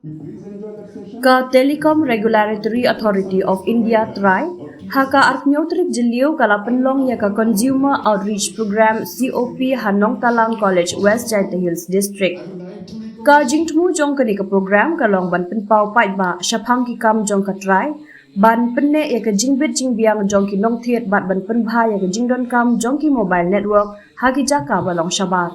Ka Telecom Regulatory Authority of India TRAI haka arkneutrik jeliu kala Pynlong ya ka Consumer Outreach Program COP ha Nongtalang College West Jaita Hills District. Ka jingtmu jong ka ni ka program ka long ban penpau pai ba syapang ki kam jong ka TRAI ban penne ya ka jingbit jingbiang jong ki nong thiet bat ban penbha ya ka jingdon kam jong ki mobile network ha ki jaka balong shabat.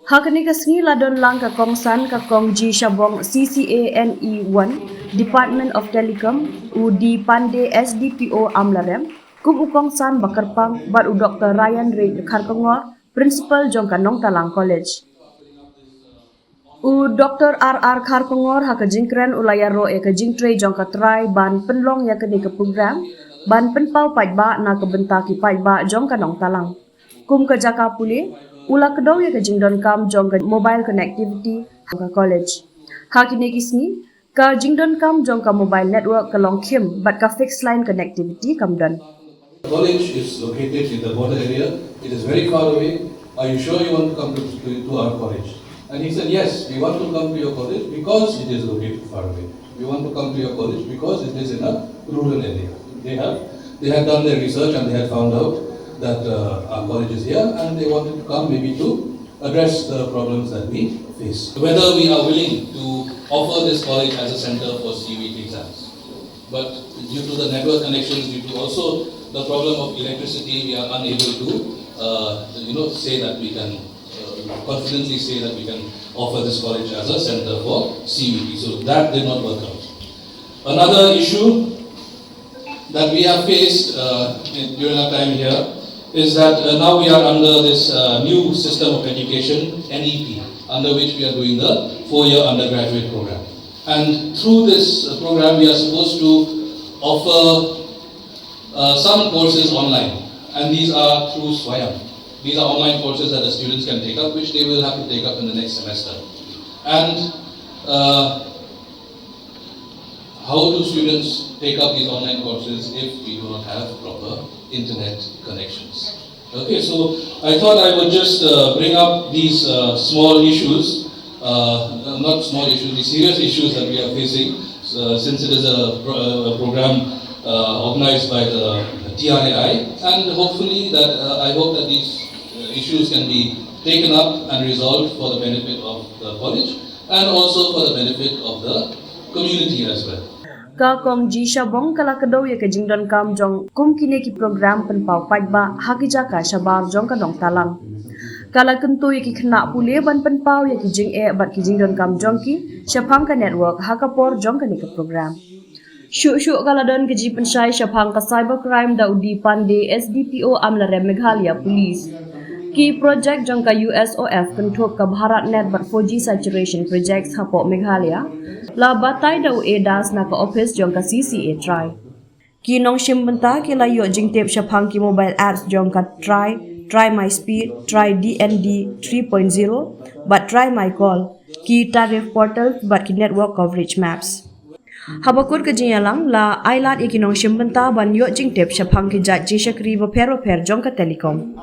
Hakani kasngi ladon lang ka kongsan ka kong G Shabong CCANE1 Department of Telecom u di Pande SDPO Amlarem kum ukongsan bakarpang bat u Dr. Ryan Reid Kharkongor Principal jong ka Nongtalang College. U Dr. RR Kharkongor haka jingkren ulaya ro e ka jingtre jong ka TRAI ban Pynlong ya ka ni ka program ban penpau pajba na ka bentaki pajba jong ka Nongtalang. Kum ka jaka puli Ula kedau ya ke jingdon kam jong ke mobile connectivity ka college. Hakini kisni ka jingdon kam jong ka mobile network ka long khim but ka fixed line connectivity kam don. The college is located in the border area. It is very far away. Are you sure you want to come to our college? And he said, yes, we want to come to your college because it is located far away. We want to come to your college because it is in a rural area. They have done their research and they have found out that our college is here and they wanted to come maybe to address the problems that we face. Whether we are willing to offer this college as a center for CVT exams. But due to the network connections, due to also the problem of electricity, we are unable to say that we can confidently say that we can offer this college as a center for CVT. So that did not work out. Another issue that we have faced during our time here is that now we are under this new system of education, NEP, under which we are doing the 4-year undergraduate program. And through this program, we are supposed to offer some courses online. And these are through Swayam. These are online courses that the students can take up, which they will have to take up in the next semester. And how do students take up these online courses if we do not have proper internet connections? Okay, so I thought I would just bring up these small issues, not small issues, the serious issues that we are facing, since it is a program organized by the TRAI, and hopefully that I hope that these issues can be taken up and resolved for the benefit of the college and also for the benefit of the community as well. Ka kong G Shabong kala kedau ya ke jingdon kam jong kum kini ki program penpau pajba hakija ka shabar jong ka Nongtalang. Kala kentu ya ki kena pule ban penpau ya ki jing bat ki jingdon kam jong ki syapang ka network hakapor jong ka ni ka program. Syuk kala don ke ji pensai syapang ka cybercrime da udi Pande SDPO Amlarem Meghalaya Police. Ki project jong ka USOF kentuk ka Bharat Net bat 4G saturation projects hapok Meghalaya la batai da uedas na ka office jong ka CCA TRAI. Ki nong shim benta ki la yo jingtip syapang ki mobile apps jong ka TRAI My Speed, TRAI DND 3.0 but TRAI My Call ki tarif portal but ki network coverage maps. Habakut ke jinyalang la ailat ikinong shim benta ban yo jingtip syapang ki jat jishakri ba per jong ka Telecom.